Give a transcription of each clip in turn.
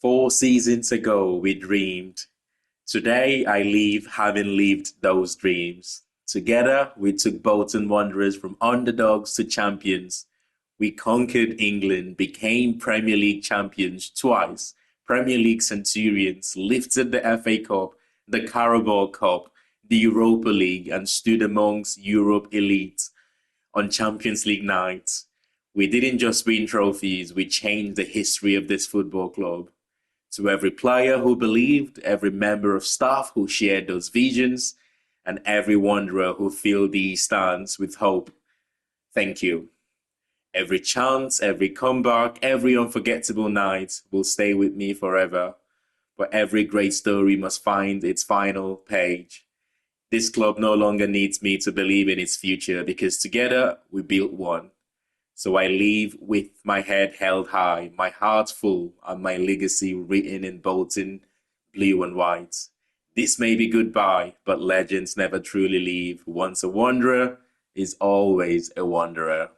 4 seasons ago, we dreamed. Today, I leave having lived those dreams. Together, we took Bolton Wanderers from underdogs to champions. We conquered England, became Premier League champions twice, Premier League centurions, lifted the FA Cup, the Carabao Cup, the Europa League, and stood amongst Europe elites on Champions League nights. We didn't just win trophies, we changed the history of this football club. To every player who believed, every member of staff who shared those visions, and every wanderer who filled these stands with hope, thank you. Every chance, every comeback, every unforgettable night will stay with me forever. But every great story must find its final page. This club no longer needs me to believe in its future because together we built one. So I leave with my head held high, my heart full, and my legacy written in Bolton blue and white. This may be goodbye, but legends never truly leave. Once a wanderer is always a wanderer.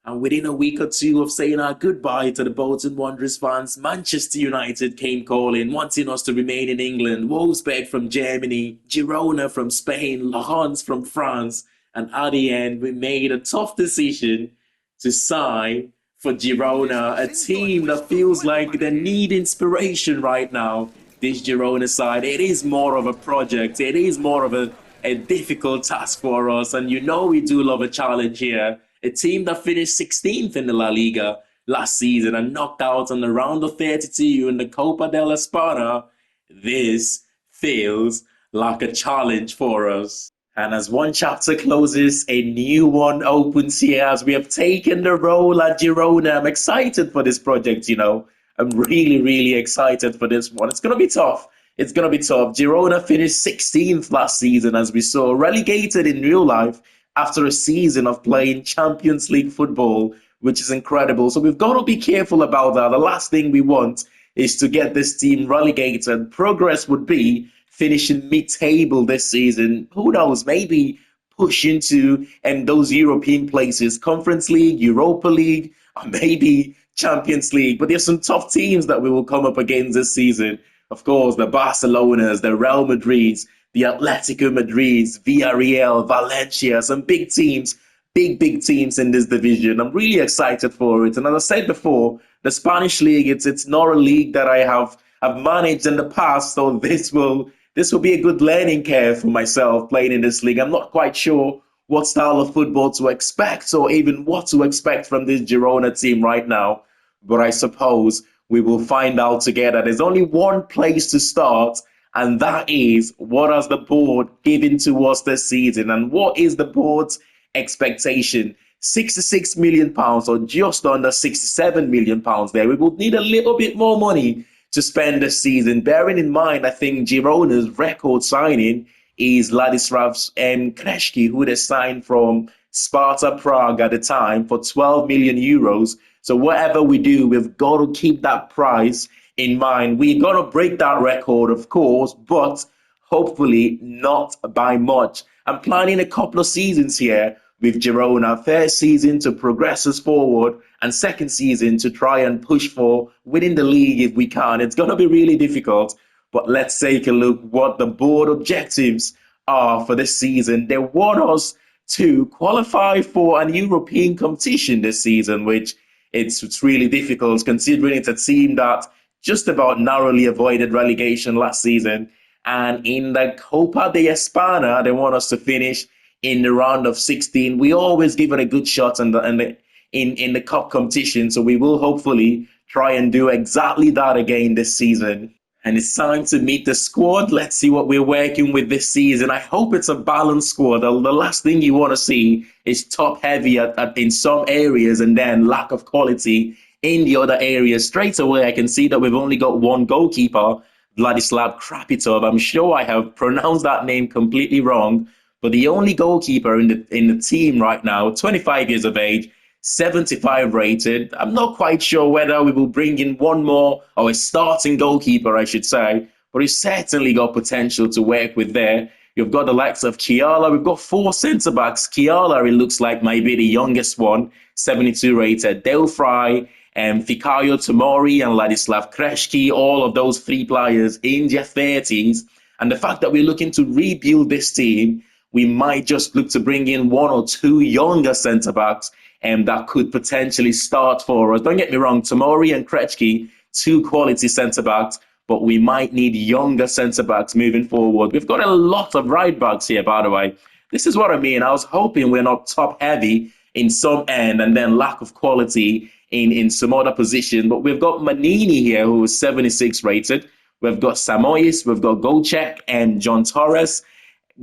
And within a week or two of saying our goodbye to the Bolton Wanderers fans, Manchester United came calling, wanting us to remain in England, Wolfsburg from Germany, Girona from Spain, Lens from France, and at the end, we made a tough decision to sign for Girona, a team that feels like they need inspiration right now. This Girona side, it is more of a project, it is more of a difficult task for us, and you know we do love a challenge here. A team that finished 16th in the La Liga last season and knocked out on the round of 32 in the Copa del Rey. This feels like a challenge for us. And as one chapter closes, a new one opens here as we have taken the role at Girona. I'm excited for this project, I'm really, really excited for this one. It's going to be tough. It's going to be tough. Girona finished 16th last season, as we saw, relegated in real life after a season of playing Champions League football, which is incredible. So we've got to be careful about that. The last thing we want is to get this team relegated. Progress would be finishing mid-table this season. Who knows, maybe push into those European places, Conference League, Europa League, or maybe Champions League. But there's some tough teams that we will come up against this season. Of course, the Barcelonas, the Real Madrids, the Atlético Madrids, Villarreal, Valencia, some big teams, big teams in this division. I'm really excited for it. And as I said before, the Spanish league, it's not a league that I've managed in the past, so this will be a good learning curve for myself playing in this league. I'm not quite sure what style of football to expect or even what to expect from this Girona team right now. But I suppose we will find out together. There's only one place to start, and that is, what has the board given to us this season? And what is the board's expectation? £66 million or just under £67 million there. We will need a little bit more money to spend this season. Bearing in mind, I think Girona's record signing is Ladislav Kreshki, who they signed from Sparta Prague at the time for €12 million. So whatever we do, we've got to keep that price in mind. We're going to break that record, of course, but hopefully not by much. I'm planning a couple of seasons here with Girona. First season to progress us forward, and second season to try and push for winning the league if we can. It's going to be really difficult, but let's take a look what the board objectives are for this season. They want us to qualify for an European competition this season, which it's really difficult considering it's a team that just about narrowly avoided relegation last season. And in the Copa de España, they want us to finish in the round of 16. We always give it a good shot in the cup competition. So we will hopefully try and do exactly that again this season. And it's time to meet the squad. Let's see what we're working with this season. I hope it's a balanced squad. The last thing you want to see is top heavy in some areas and then lack of quality in the other areas. Straight away, I can see that we've only got one goalkeeper, Vladislav Krapitov. I'm sure I have pronounced that name completely wrong, but the only goalkeeper in the team right now, 25 years of age, 75 rated. I'm not quite sure whether we will bring in one more, or a starting goalkeeper, I should say, but he's certainly got potential to work with there. You've got the likes of Kiala. We've got 4 centre-backs. Kiala, it looks like, might be the youngest one, 72 rated. Del Fry, Fikayo Tomori and Ladislav Kreshki, all of those 3 players in their 30s. And the fact that we're looking to rebuild this team, we might just look to bring in 1 or 2 younger centre-backs that could potentially start for us. Don't get me wrong, Tomori and Kreshki, 2 quality centre-backs, but we might need younger centre-backs moving forward. We've got a lot of right-backs here, by the way. This is what I mean. I was hoping we're not top-heavy in some end and then lack of quality in some other position. But we've got Manini here, who is 76 rated. We've got Samois, we've got Golchek and John Torres,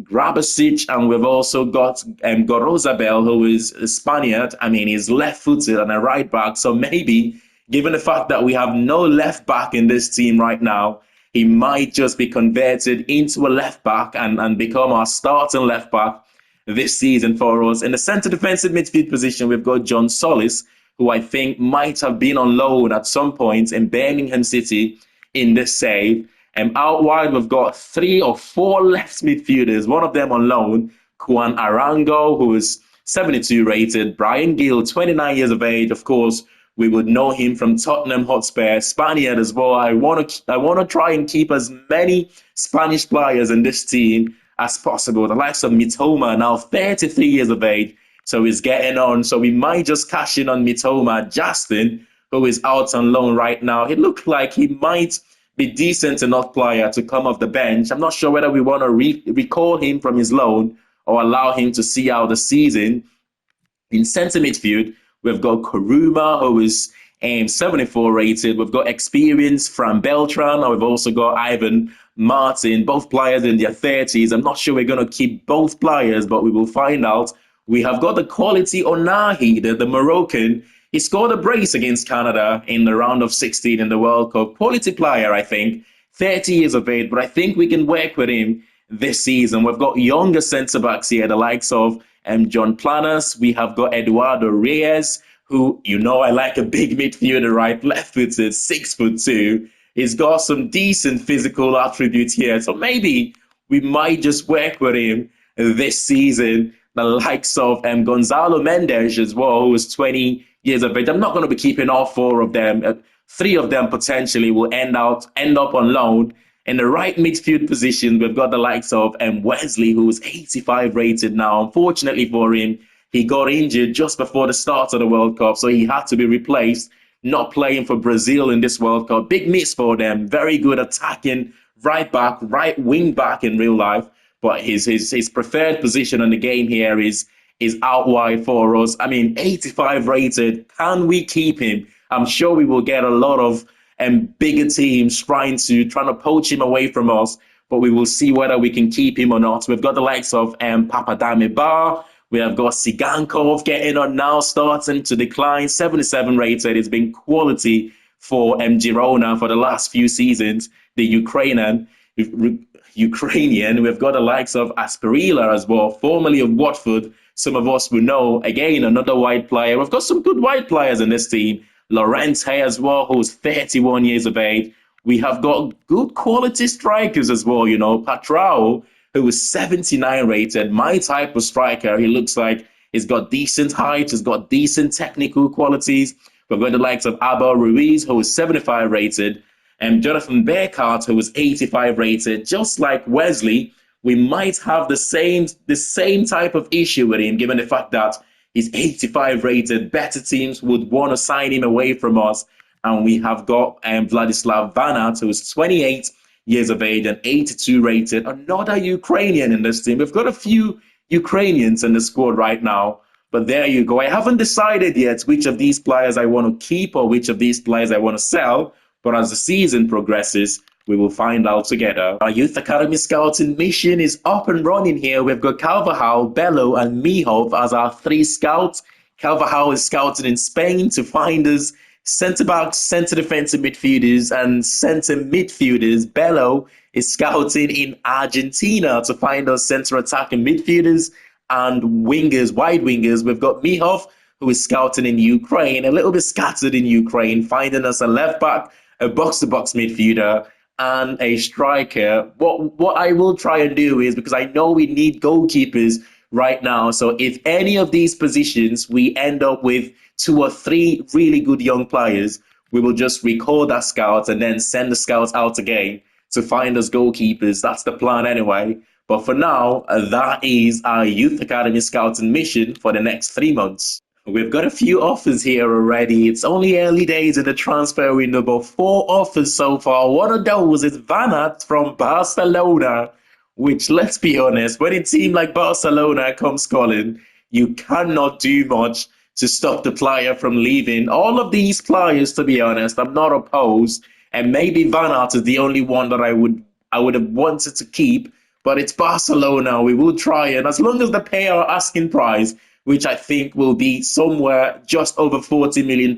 Grabasic, and we've also got Gorozabel, who is a Spaniard. I mean, he's left-footed and a right-back. So maybe, given the fact that we have no left back in this team right now, he might just be converted into a left back and become our starting left back this season for us. In the centre defensive midfield position, we've got John Solis, who I think might have been on loan at some point in Birmingham City in this save. Out wide, we've got 3 or 4 left midfielders, one of them on loan, Juan Arango, who is 72 rated, Brian Gill, 29 years of age, of course. We would know him from Tottenham Hotspur, Spaniard as well. I want to try and keep as many Spanish players in this team as possible. The likes of Mitoma, now 33 years of age, so he's getting on. So we might just cash in on Mitoma. Justin, who is out on loan right now, he looked like he might be decent enough player to come off the bench. I'm not sure whether we want to recall him from his loan or allow him to see out the season. In centre midfield, we've got Kuruma, who is 74 rated. We've got experience from Beltran, and we've also got Ivan Martin, both players in their 30s. I'm not sure we're going to keep both players, but we will find out. We have got the quality Onahi, the Moroccan. He scored a brace against Canada in the round of 16 in the World Cup. Quality player, I think. 30 years of age, but I think we can work with him this season. We've got younger centre-backs here, the likes of John Planas. We have got Eduardo Reyes, who, you know, I like a big midfielder, right? Left-footed, 6'2". He's got some decent physical attributes here. So maybe we might just work with him this season. The likes of Gonzalo Mendes as well, who is 20 years of age. I'm not going to be keeping all 4 of them. 3 of them potentially will end up on loan. In the right midfield position, we've got the likes of Wesley, who is 85 rated now. Unfortunately for him, he got injured just before the start of the World Cup, so he had to be replaced, not playing for Brazil in this World Cup. Big miss for them. Very good attacking right back, right wing back in real life, but his preferred position in the game here is out wide for us. I mean, 85 rated. Can we keep him? I'm sure we will get a lot of bigger teams trying to poach him away from us, but we will see whether we can keep him or not. We've got the likes of Papadame Bar. We have got Sigankov getting on now, starting to decline. 77 rated. It's been quality for Girona for the last few seasons. The Ukrainian. We've got the likes of Asperilla as well, formerly of Watford. Some of us will know. Again, another wide player. We've got some good wide players in this team. Lorente as well, who's 31 years of age. We have got good quality strikers as well, you know. Patrao, who is 79 rated, my type of striker. He looks like he's got decent height, he's got decent technical qualities. We've got the likes of Abel Ruiz, who is 75 rated, and Jonathan Bearcart, who is 85 rated. Just like Wesley, we might have the same type of issue with him, given the fact that he's 85 rated. Better teams would want to sign him away from us. And we have got Vladislav Vanat, who is 28 years of age and 82 rated. Another Ukrainian in this team. We've got a few Ukrainians in the squad right now. But there you go. I haven't decided yet which of these players I want to keep or which of these players I want to sell. But as the season progresses, we will find out together. Our Youth Academy scouting mission is up and running here. We've got Carvajal, Bello, and Mihov as our 3 scouts. Carvajal is scouting in Spain to find us centre-backs, centre defensive midfielders, and centre midfielders. Bello is scouting in Argentina to find us centre attacking midfielders and wingers, wide wingers. We've got Mihov, who is scouting in Ukraine, a little bit scattered in Ukraine, finding us a left back, a box-to-box midfielder, and a striker. What I will try and do is, because I know we need goalkeepers right now, so if any of these positions we end up with two or three really good young players, we will just record our scouts and then send the scouts out again to find us goalkeepers. That's the plan anyway. But for now, that is our youth academy scouting mission for the next 3 months. We've got a few offers here already. It's only early days in the transfer window, but 4 offers so far. One of those is Van Aert from Barcelona, which, let's be honest, when a team like Barcelona comes calling, you cannot do much to stop the player from leaving. All of these players, to be honest, I'm not opposed, and maybe Van Aert is the only one that I would have wanted to keep. But it's Barcelona. We will try, and as long as they pay our asking price, which I think will be somewhere just over £40 million,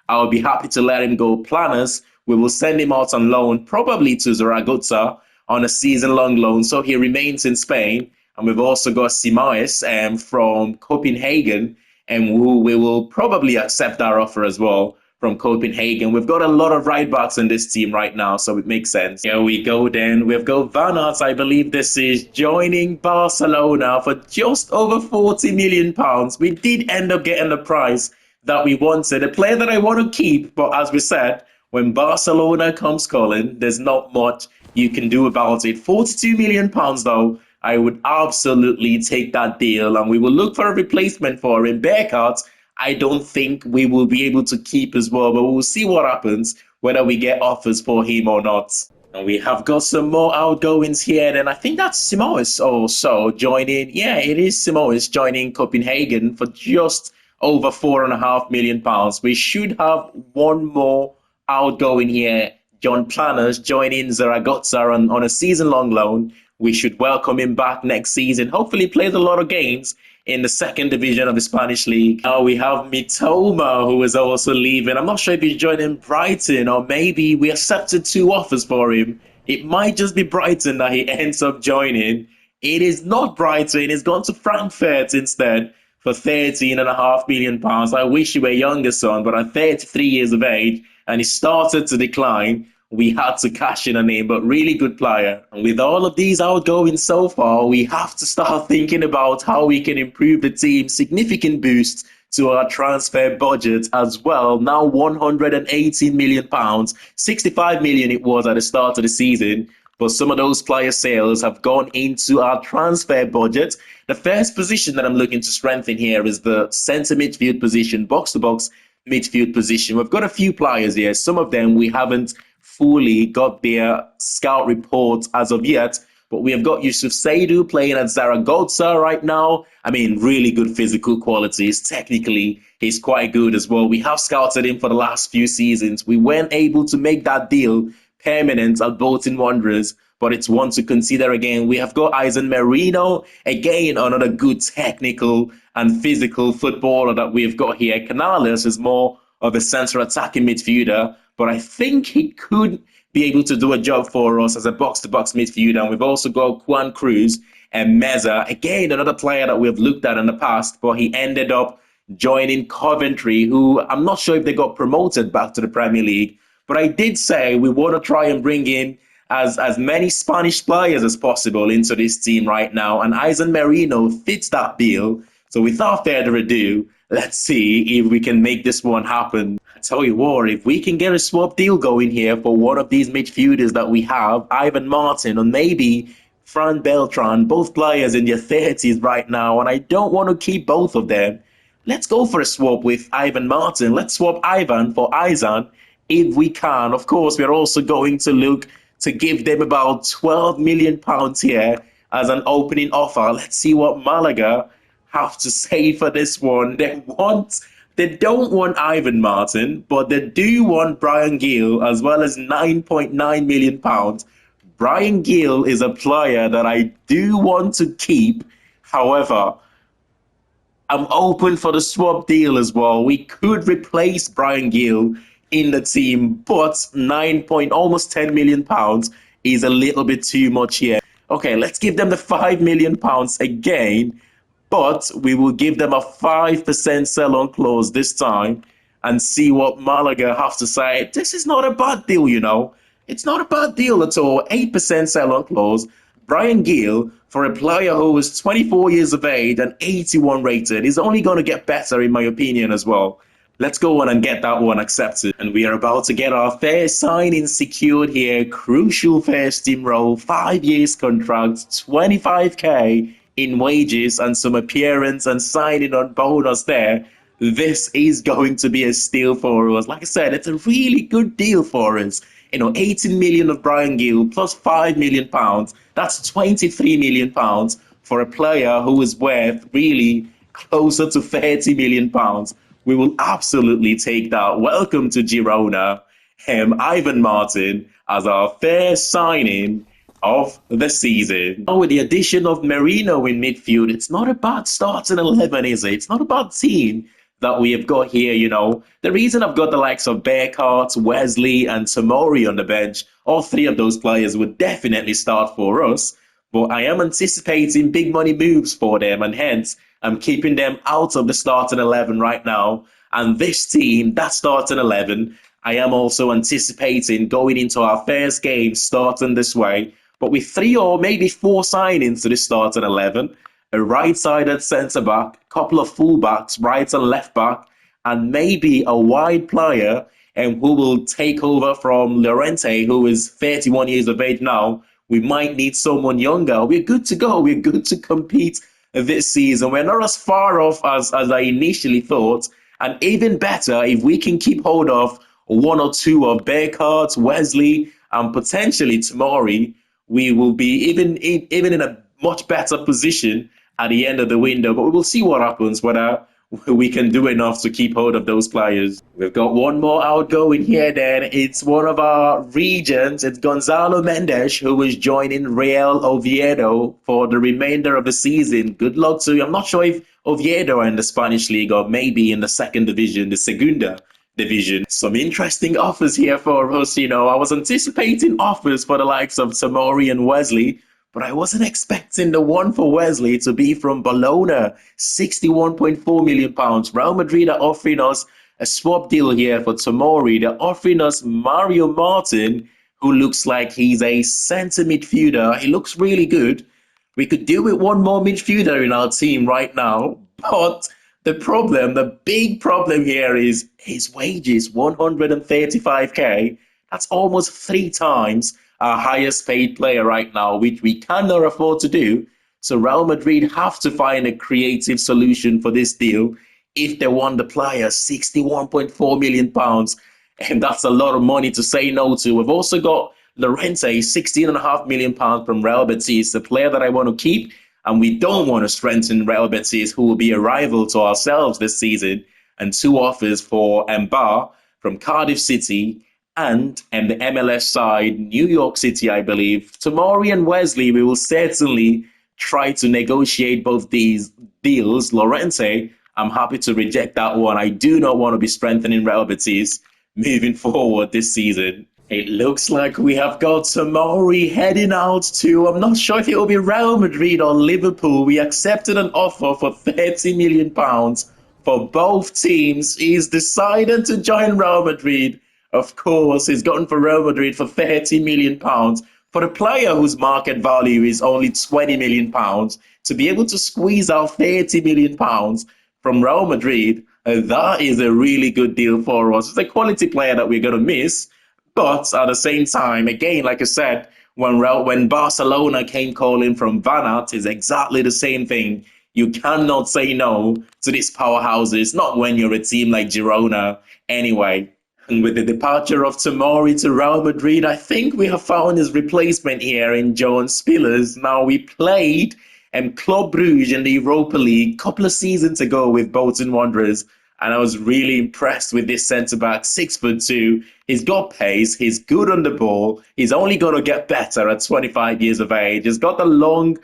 I'll be happy to let him go. Planners, we will send him out on loan, probably to Zaragoza on a season-long loan, so he remains in Spain. And we've also got Simoes from Copenhagen, and who we will probably accept our offer as well from Copenhagen. We've got a lot of right backs in this team right now, so it makes sense. Here we go then. We've got Van Aert, I believe this is, joining Barcelona for just over £40 million. We did end up getting the price that we wanted, a player that I want to keep, but as we said, when Barcelona comes calling, there's not much you can do about it. £42 million though, I would absolutely take that deal, and we will look for a replacement for him. Bearcat, I don't think we will be able to keep as well, but we'll see what happens, whether we get offers for him or not. And we have got some more outgoings here, and I think that's Simoes also joining. Yeah, it is Simoes joining Copenhagen for just over £4.5 million. We should have one more outgoing here. John Planners joining Zaragoza on a season-long loan. We should welcome him back next season. Hopefully plays a lot of games in the second division of the Spanish league. Now we have Mitoma, who is also leaving. I'm not sure if he's joining Brighton, or maybe we accepted 2 offers for him. It might just be Brighton that he ends up joining. It is not Brighton. He's gone to Frankfurt instead for £13.5 million. I wish he were younger, son, but at 33 years of age, and he started to decline, we had to cash in on him, but really good player. And with all of these outgoings so far, we have to start thinking about how we can improve the team. Significant boosts to our transfer budget as well. Now £118 million, 65 million it was at the start of the season. But some of those player sales have gone into our transfer budget. The first position that I'm looking to strengthen here is the centre midfield position, box-to-box midfield position. We've got a few players here. Some of them we haven't fully got their scout reports as of yet, but we have got Yusuf Saidu playing at Zaragoza right now. I mean, really good physical qualities. Technically, he's quite good as well. We have scouted him for the last few seasons. We weren't able to make that deal permanent at Bolton Wanderers, but it's one to consider again. We have got Eisen Merino, again, another good technical and physical footballer that we've got here. Canales is more of a centre attacking midfielder, but I think he could be able to do a job for us as a box-to-box midfielder. And we've also got Juan Cruz and Meza, again, another player that we've looked at in the past, but he ended up joining Coventry, who I'm not sure if they got promoted back to the Premier League, but I did say we want to try and bring in as many Spanish players as possible into this team right now, and Eisen Merino fits that bill. So without further ado, let's see if we can make this one happen. I tell you what, if we can get a swap deal going here for one of these midfielders that we have, Ivan Martin or maybe Fran Beltran, both players in their 30s right now, and I don't want to keep both of them. Let's go for a swap with Ivan Martin. Let's swap Ivan for Izan if we can. Of course, we're also going to look to give them about £12 million here as an opening offer. Let's see what Malaga have to say for this one. They don't want Ivan Martin, but they do want Brian Gill as well as £9.9 million. Brian Gill is a player that I do want to keep. However, I'm open for the swap deal as well. We could replace Brian Gill in the team, but almost £10 million is a little bit too much here. Okay, let's give them the £5 million again, but we will give them a 5% sell-on clause this time and see what Malaga have to say. This is not a bad deal, you know. It's not a bad deal at all. 8% sell-on clause. Brian Gill, for a player who was 24 years of age and 81 rated, is only going to get better, in my opinion, as well. Let's go on and get that one accepted. And we are about to get our first signing secured here. Crucial first team role, 5 years contract, 25k in wages and some appearance and signing on bonus there. This is going to be a steal for us. Like I said, it's a really good deal for us. 18 million of Brian Gill plus 5 million pounds. That's 23 million pounds for a player who is worth really closer to 30 million pounds. We will absolutely take that. Welcome to Girona, Ivan Martin, as our first signing of the season. Now, with the addition of Merino in midfield, it's not a bad starting 11, is it? It's not a bad team that we have got here, The reason I've got the likes of Bearcart, Wesley, and Tomori on the bench, all three of those players would definitely start for us. But I am anticipating big money moves for them, and hence I'm keeping them out of the starting 11 right now. And this team, that starting 11, I am also anticipating going into our first game starting this way. But with 3 or maybe 4 signings to the starting 11, a right-sided centre-back, couple of full-backs, right and left-back, and maybe a wide player who will take over from Llorente, who is 31 years of age now. We might need someone younger. We're good to go. We're good to compete this season. We're not as far off as I initially thought. And even better, if we can keep hold of 1 or 2 of Bearcart, Wesley, and potentially Tomori, we will be even in a much better position at the end of the window. But we will see what happens, whether we can do enough to keep hold of those players. We've got one more outgoing here then. It's one of our regions. It's Gonzalo Mendes, who is joining Real Oviedo for the remainder of the season. Good luck to you. I'm not sure if Oviedo are in the Spanish league or maybe in the second division, the Segunda division. Some interesting offers here for us. I was anticipating offers for the likes of Tomori and Wesley, but I wasn't expecting the one for Wesley to be from Bologna, £61.4 million. Real Madrid are offering us a swap deal here for Tomori. They're offering us Mario Martin, who looks like he's a centre midfielder. He looks really good. We could do with one more midfielder in our team right now, but the big problem here is his wages, 135k. That's almost 3 times our highest paid player right now, which we cannot afford to do. So Real Madrid have to find a creative solution for this deal if they want the player, £61.4 million. And that's a lot of money to say no to. We've also got Llorente, £16.5 million from Real Betis, the player that I want to keep. And we don't want to strengthen Real Betis, who will be a rival to ourselves this season. And 2 offers for Mbar from Cardiff City and the MLS side, New York City, I believe. Tomori and Wesley, we will certainly try to negotiate both these deals. Llorente, I'm happy to reject that one. I do not want to be strengthening Real Betis moving forward this season. It looks like we have got Tomori heading out to, I'm not sure if it will be Real Madrid or Liverpool. We accepted an offer for £30 million for both teams. He's decided to join Real Madrid. Of course, he's gotten for Real Madrid for £30 million. For a player whose market value is only £20 million, to be able to squeeze out £30 million from Real Madrid, that is a really good deal for us. It's a quality player that we're going to miss. But at the same time, again, like I said, when Barcelona came calling from Van Aert, is exactly the same thing. You cannot say no to these powerhouses, not when you're a team like Girona anyway. And with the departure of Tomori to Real Madrid, I think we have found his replacement here in Joan Spillers. Now, we played Club Brugge in the Europa League a couple of seasons ago with Bolton Wanderers, and I was really impressed with this centre-back, 6'2". He's got pace, he's good on the ball, he's only going to get better at 25 years of age. He's got the long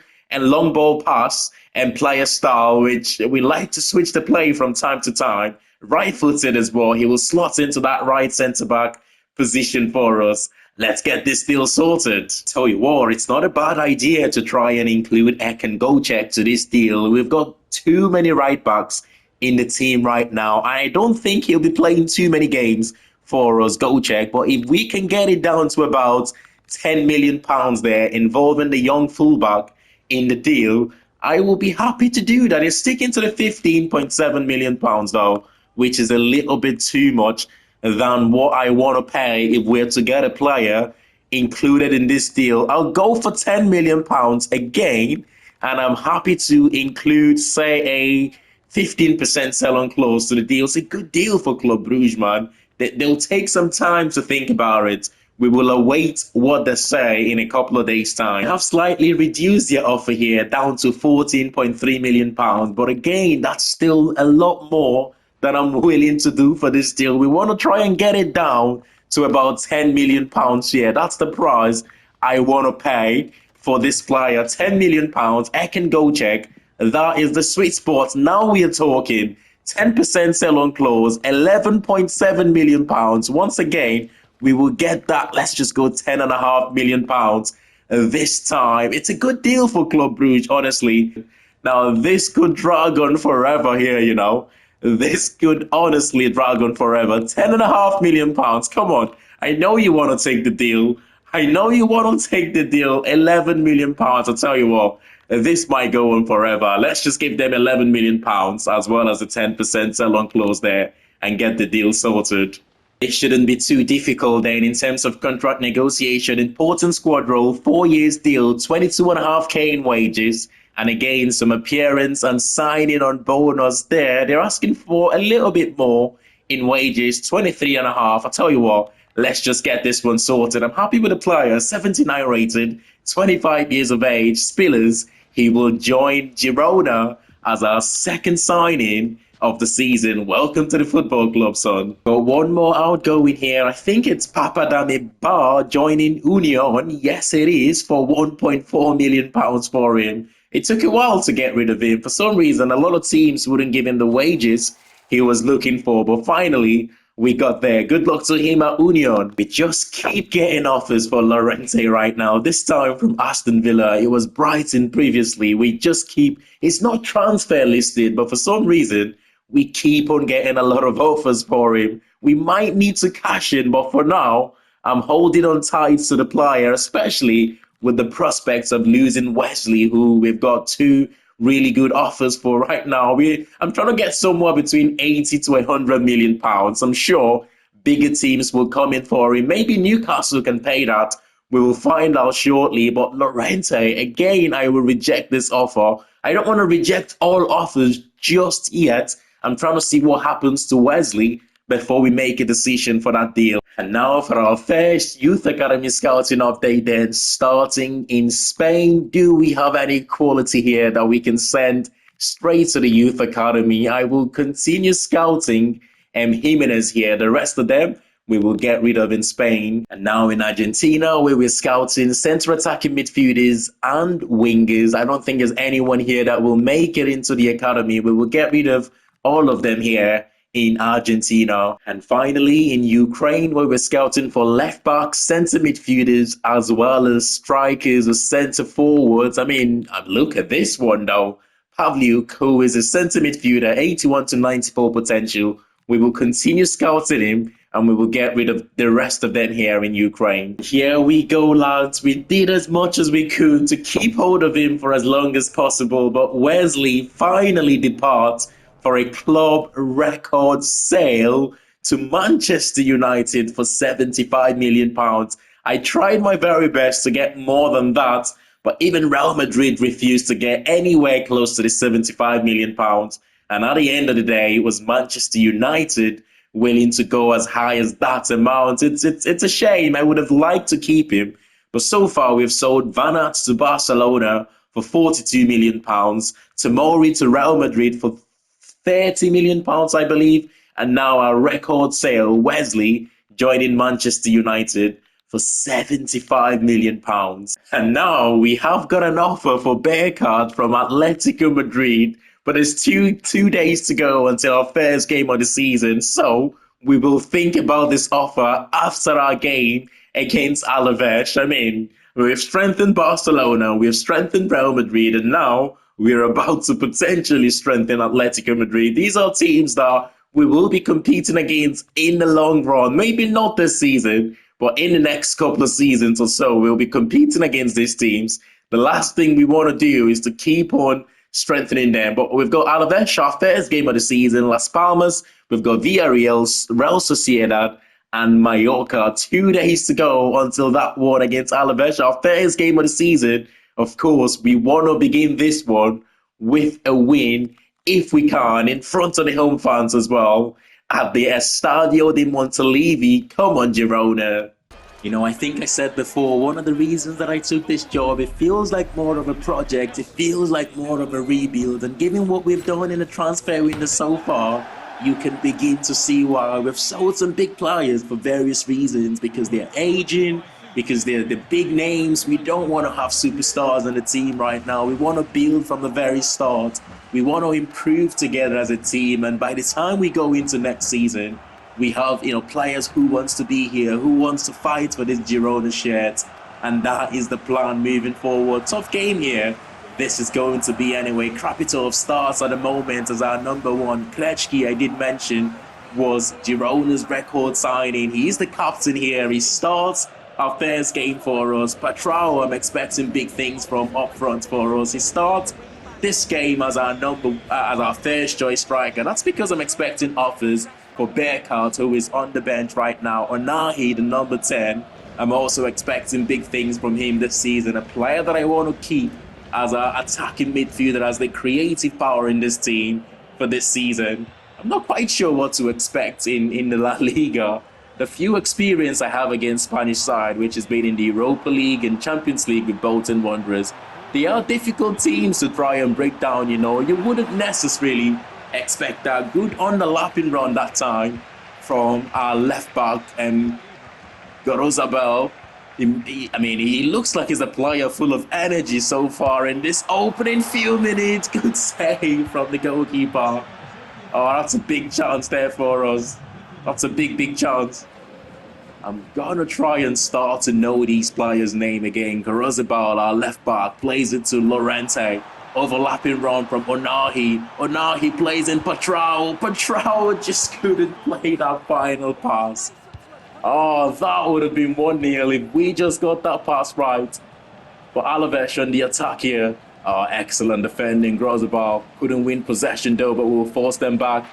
ball pass and player style, which we like to switch the play from time to time. Right-footed as well. He will slot into that right centre-back position for us. Let's get this deal sorted. Tell you what, it's not a bad idea to try and include Ek and Gocek to this deal. We've got too many right-backs in the team right now. I don't think he'll be playing too many games for us, go check. But if we can get it down to about £10 million there, involving the young fullback in the deal, I will be happy to do that. It's sticking to the £15.7 million though, which is a little bit too much than what I want to pay if we're to get a player included in this deal. I'll go for £10 million again, and I'm happy to include, say, a 15% sell-on clause to the deal. It's a good deal for Club Brugge, man. They'll take some time to think about it. We will await what they say in a couple of days' time. I have slightly reduced their offer here down to £14.3 million, but again, that's still a lot more than I'm willing to do for this deal. We want to try and get it down to about £10 million here. That's the price I want to pay for this player. £10 million. I can go check. That is the sweet spot. Now we are talking 10% sell-on clause, £11.7 million. Once again, we will get that. Let's just go £10.5 million this time. It's a good deal for Club Brugge, honestly. Now, this could drag on forever here, you know. This could honestly drag on forever. £10.5 million. Come on. I know you want to take the deal. I know you want to take the deal. £11 million. I'll tell you what, this might go on forever. Let's just give them £11 million as well as the 10% sell-on clause there and get the deal sorted. It shouldn't be too difficult then in terms of contract negotiation. Important squad role, 4 years deal, 22.5k in wages, and again some appearance and signing on bonus there. They're asking for a little bit more in wages, 23.5. I'll tell you what, let's just get this one sorted. I'm happy with the player, 79 rated, 25 years of age, Spillers. He will join Girona as our second signing of the season. Welcome to the football club, son. Got one more outgoing here. I think it's Papadame Bar joining Union. Yes, it is, for £1.4 million for him. It took a while to get rid of him. For some reason, a lot of teams wouldn't give him the wages he was looking for, but finally, we got there. Good luck to him at Union. We just keep getting offers for Llorente right now. This time from Aston Villa. It was Brighton previously. We just keep... It's not transfer listed, but for some reason, we keep on getting a lot of offers for him. We might need to cash in, but for now, I'm holding on tight to the player, especially with the prospects of losing Wesley, who we've got 2 really good offers for right now. I'm trying to get somewhere between 80 to 100 million pounds. I'm sure bigger teams will come in for him. Maybe Newcastle can pay that. We will find out shortly. But Llorente, again, I will reject this offer. I don't want to reject all offers just yet. I'm trying to see what happens to Wesley before we make a decision for that deal. And now for our first Youth Academy scouting update then, starting in Spain. Do we have any quality here that we can send straight to the Youth Academy? I will continue scouting Jimenez here. The rest of them, we will get rid of in Spain. And now in Argentina, where we're scouting center attacking midfielders and wingers. I don't think there's anyone here that will make it into the academy. We will get rid of all of them here in Argentina. And finally, in Ukraine, where we're scouting for left backs, centre midfielders, as well as strikers or centre forwards. I mean, look at this one though. Pavliuk, who is a centre midfielder, 81 to 94 potential. We will continue scouting him, and we will get rid of the rest of them here in Ukraine. Here we go, lads. We did as much as we could to keep hold of him for as long as possible, but Wesley finally departs for a club record sale to Manchester United for £75 million. I tried my very best to get more than that, but even Real Madrid refused to get anywhere close to the £75 million. And at the end of the day, it was Manchester United willing to go as high as that amount. It's a shame. I would have liked to keep him. But so far, we've sold Van Aert to Barcelona for £42 million, Tomori to Real Madrid for £30 million, I believe. And now our record sale, Wesley, joining Manchester United for £75 million. And now we have got an offer for Bearcard from Atletico Madrid, but there's two days to go until our first game of the season. So we will think about this offer after our game against Alaves. I mean, we've strengthened Barcelona, we've strengthened Real Madrid, and now we're about to potentially strengthen Atletico Madrid. These are teams that we will be competing against in the long run. Maybe not this season, but in the next couple of seasons or so, we'll be competing against these teams. The last thing we want to do is to keep on strengthening them. But we've got Alaves, our first game of the season, Las Palmas. We've got Villarreal, Real Sociedad, and Mallorca. 2 days to go until that one against Alaves, our first game of the season. Of course, we want to begin this one with a win, if we can, in front of the home fans as well, at the Estadio de Montilivi. Come on, Girona. You know, I think I said before, one of the reasons that I took this job, it feels like more of a project, it feels like more of a rebuild, and given what we've done in the transfer window so far, you can begin to see why we've sold some big players for various reasons, because they're aging, because they're the big names. We don't want to have superstars on the team right now. We want to build from the very start. We want to improve together as a team, and by the time we go into next season, we have, players who wants to be here, who wants to fight for this Girona shirt, and that is the plan moving forward. Tough game here. This is going to be anyway. Krapitov starts at the moment as our number one. Krejci, I did mention, was Girona's record signing. He's the captain here. He starts our first game for us. Patrao, I'm expecting big things from up front for us. He starts this game as our first choice striker. That's because I'm expecting offers for Bergkamp, who is on the bench right now. Onahi, the number 10. I'm also expecting big things from him this season. A player that I want to keep as an attacking midfielder, as the creative power in this team for this season. I'm not quite sure what to expect in the La Liga. The few experience I have against Spanish side, which has been in the Europa League and Champions League with Bolton Wanderers, they are difficult teams to try and break down, You wouldn't necessarily expect that good underlapping run that time from our left back, Gorozabel. He looks like he's a player full of energy so far in this opening few minutes. Good save from the goalkeeper. Oh, that's a big chance there for us. That's a big chance. I'm gonna try and start to know these players' name again. Gorozabal, our left back, plays it to Lorente. Overlapping run from Onahi. Onahi plays in Patrao. Patrao just couldn't play that final pass. Oh, that would have been 1-0 if we just got that pass right. But Alaves on the attack here. Oh, excellent defending. Grozabal couldn't win possession though, but we'll force them back.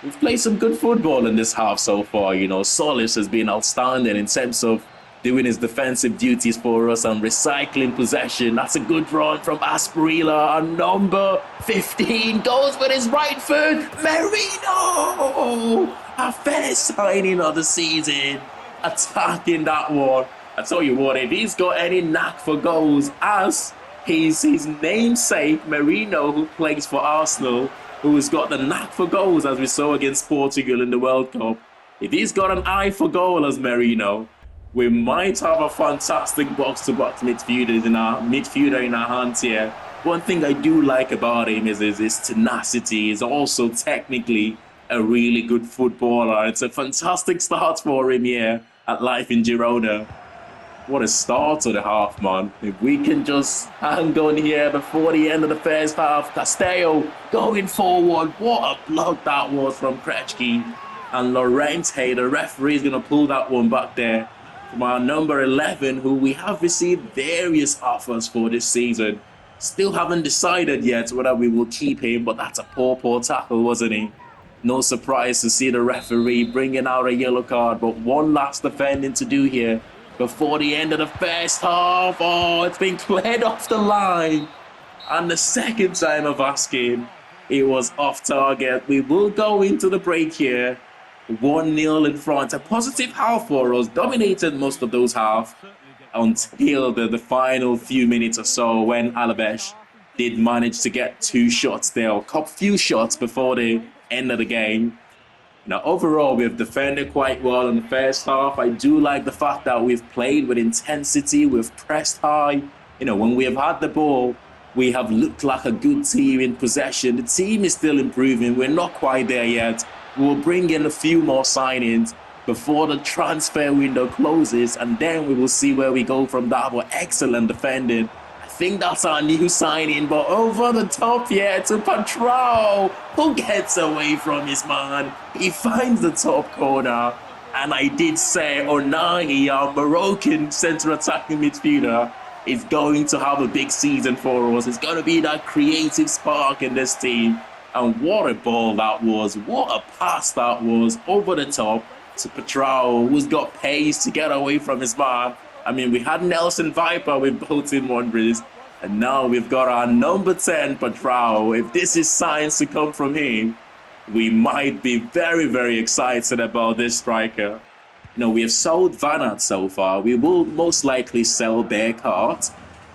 We've played some good football in this half so far. Solis has been outstanding in terms of doing his defensive duties for us and recycling possession. That's a good run from Asprilla. And number 15 goes with his right foot. Merino! Our first signing of the season. Attacking that one. I tell you what, if he's got any knack for goals, as his namesake, Merino, who plays for Arsenal, who has got the knack for goals, as we saw against Portugal in the World Cup. If he's got an eye for goal as Merino, we might have a fantastic box-to-box midfielder in our hands here. One thing I do like about him is his tenacity. He's also technically a really good footballer. It's a fantastic start for him here at life in Girona. What a start to the half, man. If we can just hang on here before the end of the first half. Castello going forward. What a block that was from Krejci. And Lorente, the referee, is going to pull that one back there from our number 11, who we have received various offers for this season. Still haven't decided yet whether we will keep him, but that's a poor tackle, wasn't he? No surprise to see the referee bringing out a yellow card, but one last defending to do here before the end of the first half. Oh, it's been cleared off the line. And the second time of asking, it was off target. We will go into the break here. 1-0 in front. A positive half for us. Dominated most of those half until the final few minutes or so, when Alaves did manage to get 2 shots there, or a few shots before the end of the game. Now, overall, we've defended quite well in the first half. I do like the fact that we've played with intensity, we've pressed high. When we have had the ball, we have looked like a good team in possession. The team is still improving. We're not quite there yet. We'll bring in a few more signings before the transfer window closes, and then we will see where we go from that. But excellent defending. I think that's our new signing, but over the top here to Patrao, who gets away from his man. He finds the top corner, and I did say Onahi, our Moroccan centre attacking midfielder, is going to have a big season for us. It's going to be that creative spark in this team. And what a ball that was. What a pass that was over the top to Patrao, who's got pace to get away from his man. I mean, we had Nelson Viper with Bolton Wanderers, and now we've got our number 10, Patrao. If this is signs to come from him, we might be very, very excited about this striker. You know, we have sold Van Aert so far. We will most likely sell Bearcart.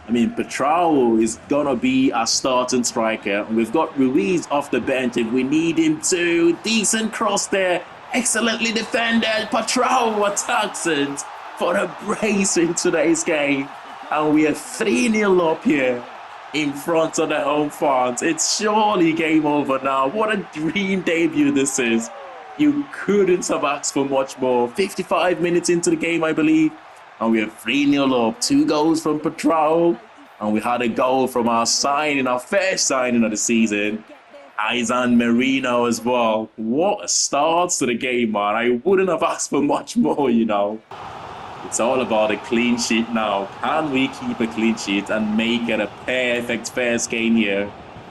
I mean, Patrao is going to be our starting striker. We've got Ruiz off the bench if we need him to. Decent cross there. Excellently defended. Patrao attacks it for a brace in today's game. And we are 3-0 up here in front of the home fans. It's surely game over now. What a dream debut this is. You couldn't have asked for much more. 55 minutes into the game, I believe. And we are 3-0 up. 2 goals from Patrao. And we had a goal from our signing, our first signing of the season, Aizan Merino as well. What a start to the game, man. I wouldn't have asked for much more, you know. It's all about a clean sheet now. Can we keep a clean sheet and make it a perfect first game here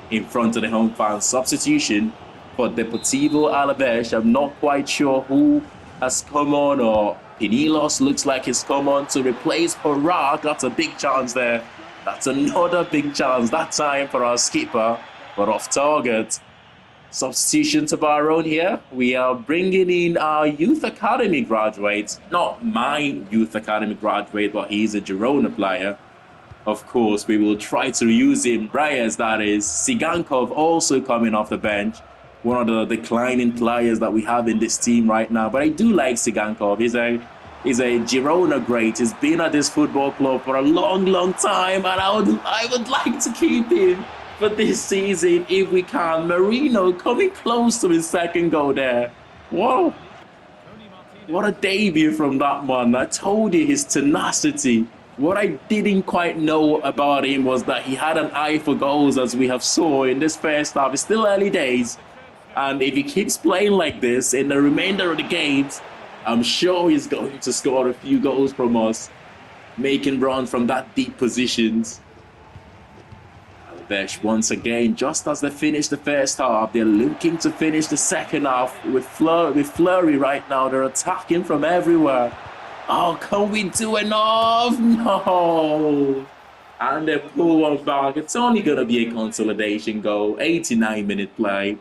in front of the home fans? Substitution for Deportivo Alaves. I'm not quite sure who has come on, or Pinilos looks like he's come on to replace Horak. That's a big chance there. That's another big chance, that time for our skipper, but off target. Substitution to Barone here. We are bringing in our youth academy graduate. Not my youth academy graduate, but he's a Girona player. Of course, we will try to use him. Reyes, that is. Sigankov also coming off the bench. One of the declining players that we have in this team right now. But I do like Sigankov. He's a Girona great. He's been at this football club for a long, long time. And I would like to keep him for this season if we can. Merino coming close to his second goal there. Whoa. What a debut from that man. I told you, his tenacity. What I didn't quite know about him was that he had an eye for goals, as we have saw in this first half. It's still early days. And if he keeps playing like this in the remainder of the games, I'm sure he's going to score a few goals from us, making run from that deep positions. Alaves once again, just as they finished the first half, they're looking to finish the second half with flurry right now. They're attacking from everywhere. Oh, can we do enough? No. And they pull one back. It's only going to be a consolidation goal, 89-minute play.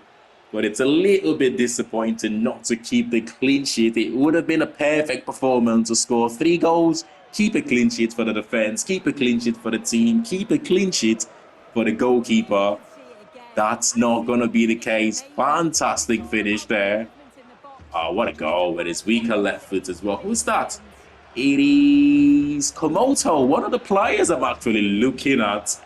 But it's a little bit disappointing not to keep the clean sheet. It would have been a perfect performance to score 3 goals, keep a clean sheet for the defense, keep a clean sheet for the team, keep a clean sheet for the goalkeeper. That's not going to be the case. Fantastic finish there. Oh, what a goal with his weaker left foot as well. Who's that? It is Komoto, one of the players I'm actually looking at.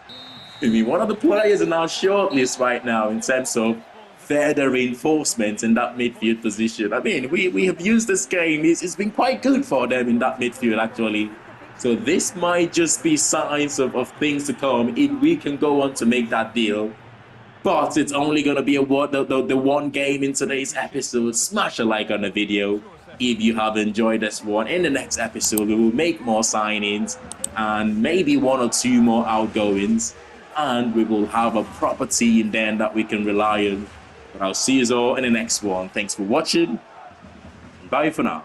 I mean, one of the players in our shortlist right now in terms of further reinforcement in that midfield position. I mean, we have used this game. It's been quite good for them in that midfield, actually. So this might just be signs of things to come if we can go on to make that deal. But it's only going to be the one game in today's episode. Smash a like on the video if you have enjoyed this one. In the next episode, we will make more signings and maybe 1 or 2 more outgoings. And we will have a proper team then that we can rely on. But I'll see you all in the next one. Thanks for watching. Bye for now.